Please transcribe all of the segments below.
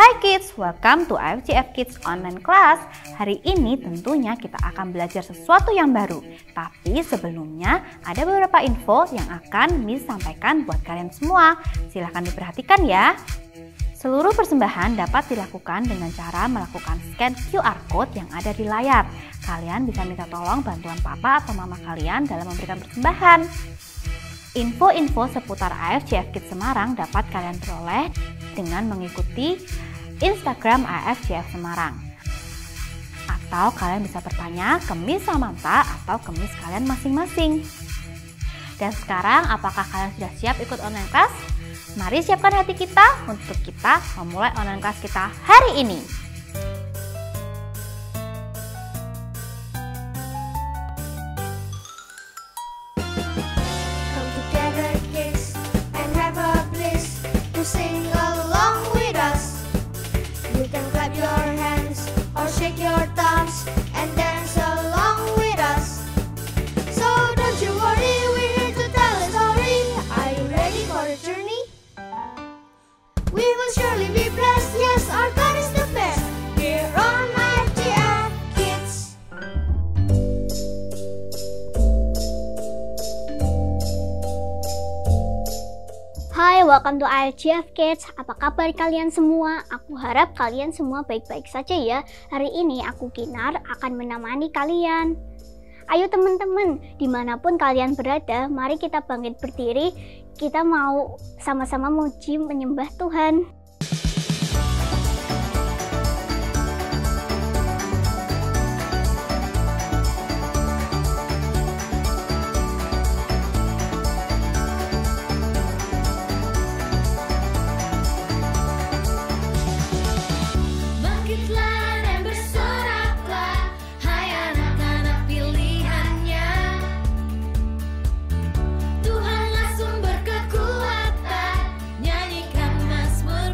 Hai kids, welcome to AFJF Kids Online Class. Hari ini tentunya kita akan belajar sesuatu yang baru. Tapi sebelumnya ada beberapa info yang akan Miss sampaikan buat kalian semua. Silahkan diperhatikan ya. Seluruh persembahan dapat dilakukan dengan cara melakukan scan QR Code yang ada di layar. Kalian bisa minta tolong bantuan papa atau mama kalian dalam memberikan persembahan. Info-info seputar AFJF Kids Semarang dapat kalian peroleh dengan mengikuti Instagram AFJF Semarang. Atau kalian bisa bertanya ke Miss Samantha atau ke Miss kalian masing-masing. Dan sekarang apakah kalian sudah siap ikut online class? Mari siapkan hati kita untuk kita memulai online class kita hari ini. Shake your thumbs and dance along with us. So don't you worry, we're here to tell a story. Are you ready for the journey? We will surely be blessed. Yes, our God is the best. Here on AFJF Kids. Hai, welcome to AFJF Kids. Apa kabar kalian semua? Aku harap kalian semua baik-baik saja ya. Hari ini aku Kinar akan menemani kalian. Ayo teman-teman, dimanapun kalian berada, mari kita bangkit berdiri. Kita mau sama-sama muji menyembah Tuhan. Tuhanlah sumber kekuatan, nyanyikan Mazmur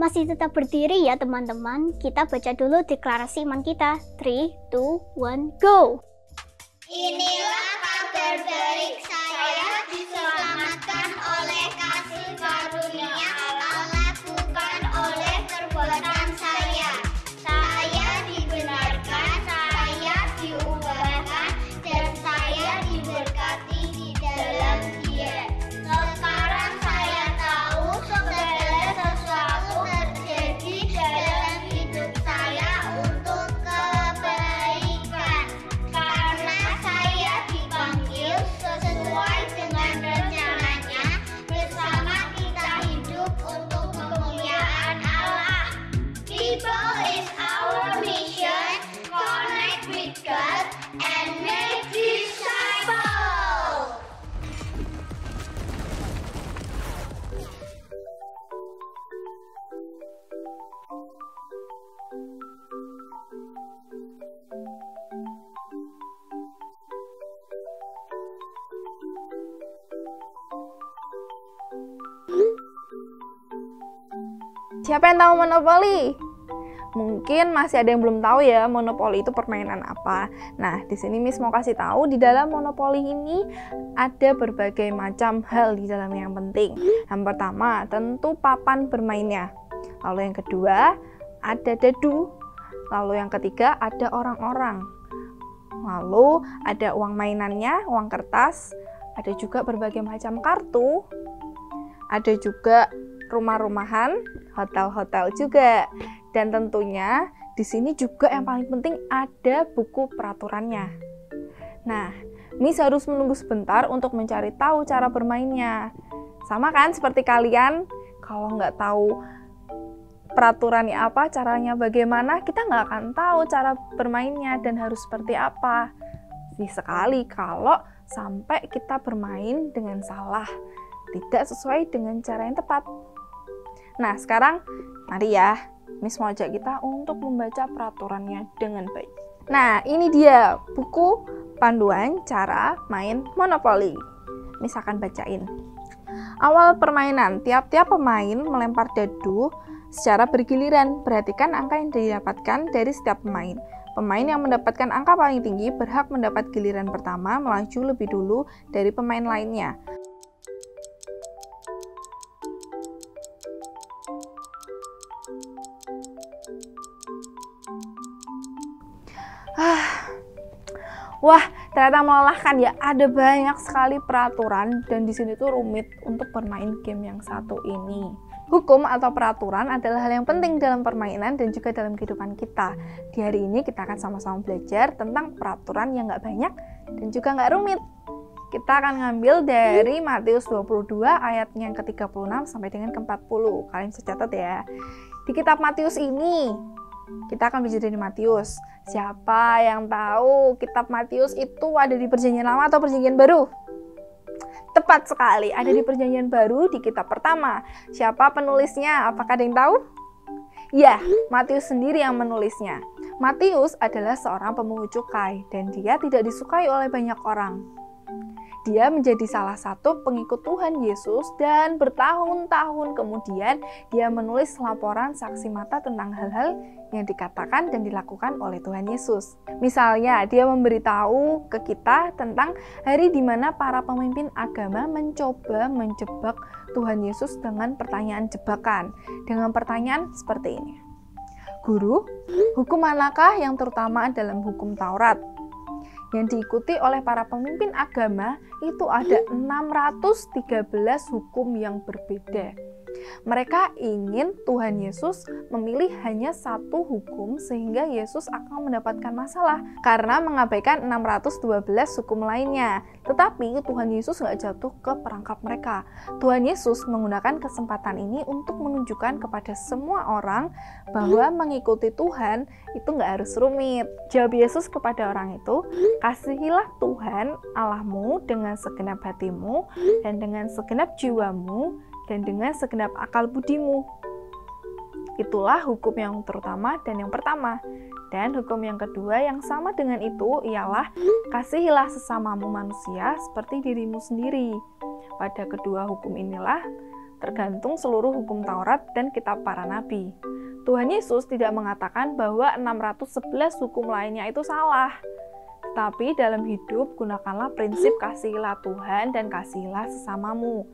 Masih tetap berdiri ya teman-teman. Kita baca dulu deklarasi iman kita. 3, 2, 1, go! Inilah kabar baik, saya diselamatkan oleh kasih karunia Allah, bukan oleh perbuatan saya. Saya dibenarkan, saya diubahkan, dan saya diberkati di dalam Dia. Sekarang saya tahu segala sesuatu terjadi dalam hidup saya untuk kebaikan. Karena saya dipanggil sesuai dengan rencananya, bersama kita hidup untuk kemuliaan Allah. People is our mission, connect with God and make disciples. Siapa yang tahu monopoli? Mungkin masih ada yang belum tahu ya, monopoli itu permainan apa. Nah, di sini Miss mau kasih tahu, di dalam monopoli ini ada berbagai macam hal di dalam yang penting. Yang pertama, tentu papan bermainnya. Lalu yang kedua, ada dadu. Lalu yang ketiga, ada orang-orang. Lalu ada uang mainannya, uang kertas. Ada juga berbagai macam kartu. Ada juga rumah-rumahan, hotel-hotel juga. Dan tentunya di sini juga yang paling penting ada buku peraturannya. Nah, Miss harus menunggu sebentar untuk mencari tahu cara bermainnya. Sama kan seperti kalian, kalau nggak tahu peraturannya apa, caranya bagaimana, kita nggak akan tahu cara bermainnya dan harus seperti apa. Sedih sekali kalau sampai kita bermain dengan salah, tidak sesuai dengan cara yang tepat. Nah, sekarang mari ya, Miss mau ajak kita untuk membaca peraturannya dengan baik. Nah, ini dia buku panduan cara main monopoli. Miss akan bacain. Awal permainan, tiap-tiap pemain melempar dadu secara bergiliran. Perhatikan angka yang didapatkan dari setiap pemain. Pemain yang mendapatkan angka paling tinggi berhak mendapat giliran pertama melaju lebih dulu dari pemain lainnya. Wah, ternyata melelahkan ya. Ada banyak sekali peraturan dan di sini tuh rumit untuk bermain game yang satu ini. Hukum atau peraturan adalah hal yang penting dalam permainan dan juga dalam kehidupan kita. Di hari ini kita akan sama-sama belajar tentang peraturan yang nggak banyak dan juga nggak rumit. Kita akan ngambil dari Matius 22 ayat yang ke-36 sampai dengan ke-40. Kalian bisa catat ya. Di kitab Matius ini, kita akan belajar dari Matius. Siapa yang tahu kitab Matius itu ada di Perjanjian Lama atau Perjanjian Baru? Tepat sekali, ada di Perjanjian Baru di kitab pertama. Siapa penulisnya? Apakah ada yang tahu? Ya, Matius sendiri yang menulisnya. Matius adalah seorang pemungut cukai dan dia tidak disukai oleh banyak orang. Dia menjadi salah satu pengikut Tuhan Yesus dan bertahun-tahun kemudian dia menulis laporan saksi mata tentang hal-hal yang dikatakan dan dilakukan oleh Tuhan Yesus. Misalnya, dia memberitahu ke kita tentang hari di mana para pemimpin agama mencoba menjebak Tuhan Yesus dengan pertanyaan jebakan. Dengan pertanyaan seperti ini. Guru, hukum manakah yang terutama dalam hukum Taurat? Yang diikuti oleh para pemimpin agama itu ada 613 hukum yang berbeda. Mereka ingin Tuhan Yesus memilih hanya satu hukum sehingga Yesus akan mendapatkan masalah karena mengabaikan 612 hukum lainnya. Tetapi Tuhan Yesus nggak jatuh ke perangkap mereka. Tuhan Yesus menggunakan kesempatan ini untuk menunjukkan kepada semua orang bahwa mengikuti Tuhan itu nggak harus rumit. Jawab Yesus kepada orang itu, kasihilah Tuhan Allahmu dengan segenap hatimu dan dengan segenap jiwamu dan dengan segenap akal budimu. Itulah hukum yang terutama dan yang pertama. Dan hukum yang kedua yang sama dengan itu ialah kasihilah sesamamu manusia seperti dirimu sendiri. Pada kedua hukum inilah tergantung seluruh hukum Taurat dan kitab para nabi. Tuhan Yesus tidak mengatakan bahwa 611 hukum lainnya itu salah. Tetapi dalam hidup, gunakanlah prinsip kasihilah Tuhan dan kasihilah sesamamu.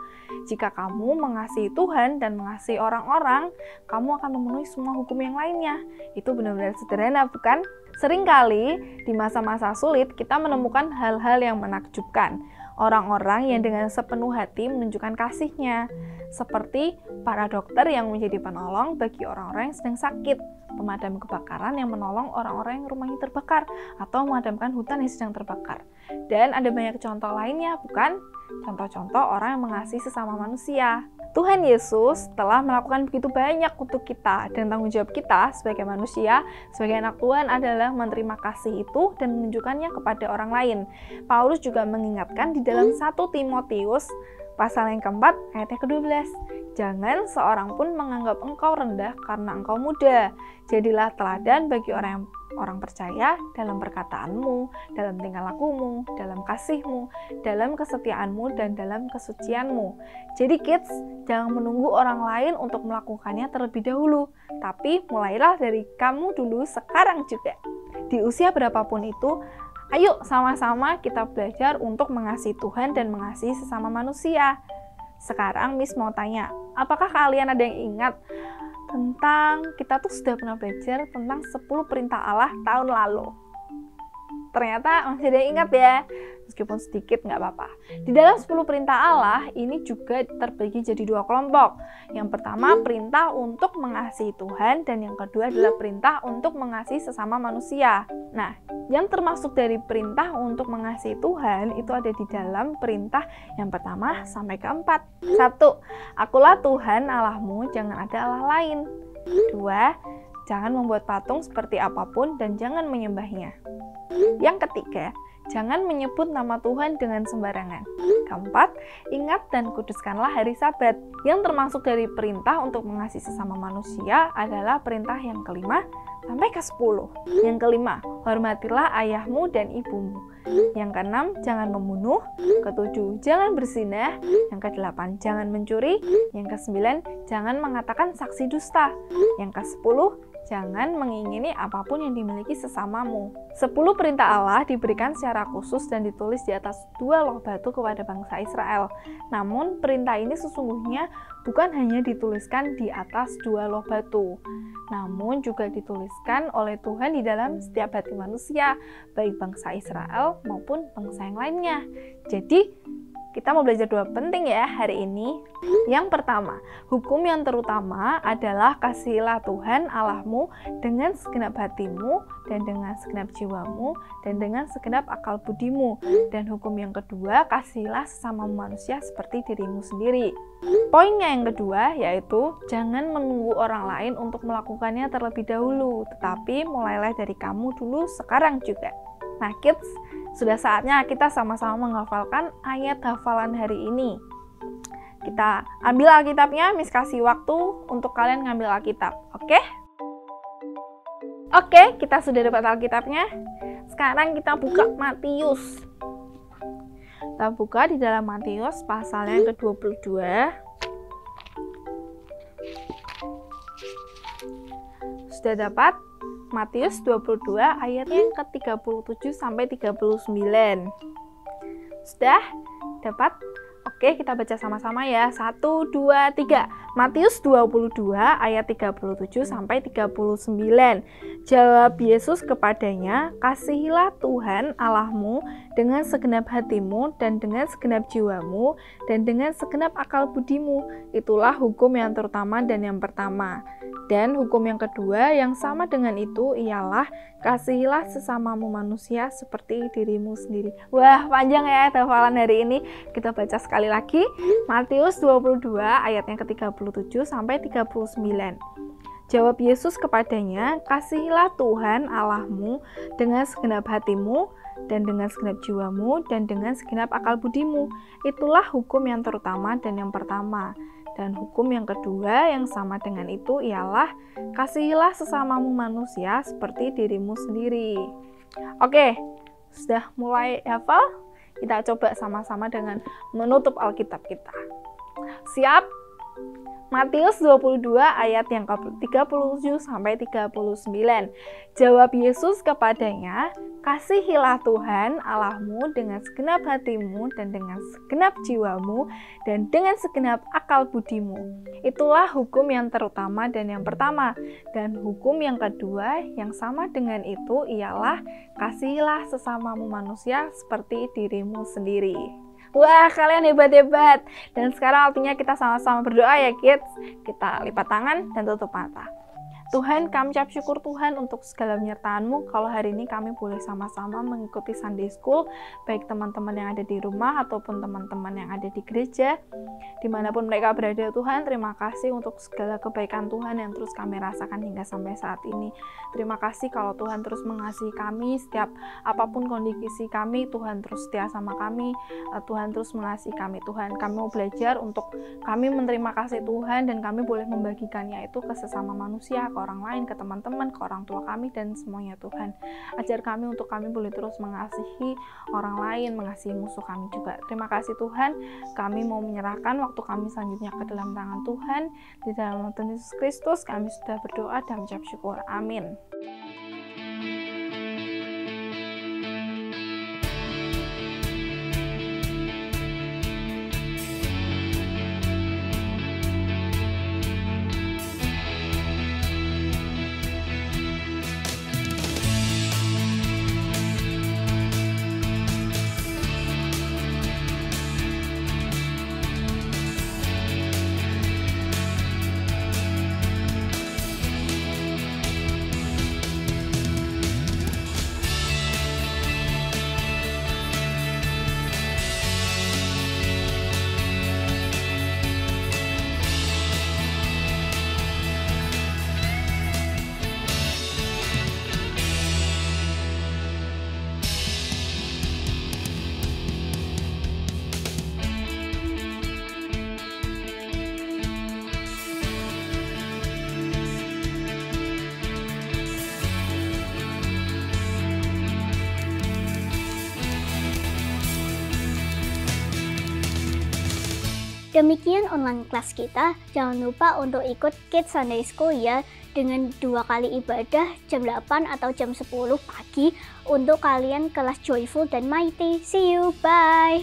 Jika kamu mengasihi Tuhan dan mengasihi orang-orang, kamu akan memenuhi semua hukum yang lainnya. Itu benar-benar sederhana, bukan? Seringkali di masa-masa sulit kita menemukan hal-hal yang menakjubkan. Orang-orang yang dengan sepenuh hati menunjukkan kasihnya, seperti para dokter yang menjadi penolong bagi orang-orang yang sedang sakit, pemadam kebakaran yang menolong orang-orang yang rumahnya terbakar, atau memadamkan hutan yang sedang terbakar. Dan ada banyak contoh lainnya, bukan? Contoh-contoh orang yang mengasihi sesama manusia. Tuhan Yesus telah melakukan begitu banyak untuk kita, dan tanggung jawab kita sebagai manusia, sebagai anak Tuhan adalah menerima kasih itu dan menunjukkannya kepada orang lain. Paulus juga mengingatkan di dalam 1 Timotius pasal yang keempat ayatnya ke-12. Jangan seorang pun menganggap engkau rendah karena engkau muda. Jadilah teladan bagi orang percaya dalam perkataanmu, dalam tingkah lakumu, dalam kasihmu, dalam kesetiaanmu, dan dalam kesucianmu. Jadi kids, jangan menunggu orang lain untuk melakukannya terlebih dahulu, tapi mulailah dari kamu dulu sekarang juga. Di usia berapapun itu, ayo sama-sama kita belajar untuk mengasihi Tuhan dan mengasihi sesama manusia. Sekarang Miss mau tanya, apakah kalian ada yang ingat tentang, kita tuh sudah pernah belajar tentang 10 perintah Allah tahun lalu? Ternyata masih ada yang ingat ya, meskipun sedikit nggak apa-apa. Di dalam 10 perintah Allah ini juga terbagi jadi 2 kelompok. Yang pertama perintah untuk mengasihi Tuhan, dan yang kedua adalah perintah untuk mengasihi sesama manusia. Nah, yang termasuk dari perintah untuk mengasihi Tuhan itu ada di dalam perintah yang pertama sampai keempat. 1. Akulah Tuhan Allahmu, jangan ada Allah lain. 2. Jangan membuat patung seperti apapun dan jangan menyembahnya. Yang ketiga, jangan menyebut nama Tuhan dengan sembarangan. Keempat, ingat dan kuduskanlah hari Sabat. Yang termasuk dari perintah untuk mengasihi sesama manusia adalah perintah yang kelima sampai ke-10. Yang kelima, hormatilah ayahmu dan ibumu. Yang keenam, jangan membunuh. Ketujuh, jangan berzinah. Yang kedelapan, jangan mencuri. Yang kesembilan, jangan mengatakan saksi dusta. Yang ke-10, jangan mengingini apapun yang dimiliki sesamamu. 10 perintah Allah diberikan secara khusus dan ditulis di atas 2 loh batu kepada bangsa Israel. Namun perintah ini sesungguhnya bukan hanya dituliskan di atas 2 loh batu, namun juga dituliskan oleh Tuhan di dalam setiap hati manusia, baik bangsa Israel maupun bangsa yang lainnya. Jadi kita mau belajar 2 penting ya hari ini. Yang pertama, hukum yang terutama adalah kasihilah Tuhan Allahmu dengan segenap hatimu, dan dengan segenap jiwamu, dan dengan segenap akal budimu. Dan hukum yang kedua, kasihilah sesama manusia seperti dirimu sendiri. Poinnya yang kedua yaitu jangan menunggu orang lain untuk melakukannya terlebih dahulu, tetapi mulailah dari kamu dulu sekarang juga. Nah kids, sudah saatnya kita sama-sama menghafalkan ayat hafalan hari ini. Kita ambil Alkitabnya, Miss kasih waktu untuk kalian ngambil Alkitab, oke? Oke, kita sudah dapat Alkitabnya. Sekarang kita buka Matius. Kita buka di dalam Matius pasal yang ke-22. Sudah dapat? Matius 22 ayat yang ke-37 sampai 39. Sudah dapat? Oke, kita baca sama-sama ya. 1, 2, 3. Matius 22 ayat 37 sampai 39. Jawab Yesus kepadanya, kasihilah Tuhan Allahmu dengan segenap hatimu dan dengan segenap jiwamu dan dengan segenap akal budimu. Itulah hukum yang terutama dan yang pertama. Dan hukum yang kedua yang sama dengan itu ialah kasihilah sesamamu manusia seperti dirimu sendiri. Wah, panjang ya hafalan hari ini. Kita baca sekali lagi. Matius 22 ayat yang ke-37 sampai 39. Jawab Yesus kepadanya, kasihilah Tuhan Allahmu dengan segenap hatimu dan dengan segenap jiwamu dan dengan segenap akal budimu. Itulah hukum yang terutama dan yang pertama. Dan hukum yang kedua yang sama dengan itu ialah kasihilah sesamamu manusia seperti dirimu sendiri. Oke, sudah mulai hafal? Kita coba sama-sama dengan menutup Alkitab kita. Siap? Matius 22 ayat yang ke-37 sampai 39. Jawab Yesus kepadanya, "Kasihilah Tuhan Allahmu dengan segenap hatimu dan dengan segenap jiwamu dan dengan segenap akal budimu." Itulah hukum yang terutama dan yang pertama. Dan hukum yang kedua yang sama dengan itu ialah, "Kasihilah sesamamu manusia seperti dirimu sendiri." Wah, kalian hebat-hebat. Dan sekarang waktunya kita sama-sama berdoa ya kids. Kita lipat tangan dan tutup mata. Tuhan, kami ucap syukur Tuhan untuk segala penyertaan-Mu. Kalau hari ini kami boleh sama-sama mengikuti Sunday School, baik teman-teman yang ada di rumah ataupun teman-teman yang ada di gereja, dimanapun mereka berada Tuhan, terima kasih untuk segala kebaikan Tuhan yang terus kami rasakan hingga sampai saat ini. Terima kasih kalau Tuhan terus mengasihi kami, setiap apapun kondisi kami, Tuhan terus setia sama kami, Tuhan terus mengasihi kami Tuhan. Kami mau belajar untuk kami menerima kasih Tuhan dan kami boleh membagikannya itu ke sesama manusia, ke orang lain, ke teman-teman, ke orang tua kami dan semuanya Tuhan. Ajar kami untuk kami boleh terus mengasihi orang lain, mengasihi musuh kami juga. Terima kasih Tuhan, kami mau menyerahkan waktu kami selanjutnya ke dalam tangan Tuhan. Di dalam nama Tuhan Yesus Kristus kami sudah berdoa dan mengucap syukur. Amin. Demikian online kelas kita. Jangan lupa untuk ikut Kids Sunday School ya, dengan 2 kali ibadah jam 8 atau jam 10 pagi untuk kalian kelas Joyful dan Mighty. See you, bye!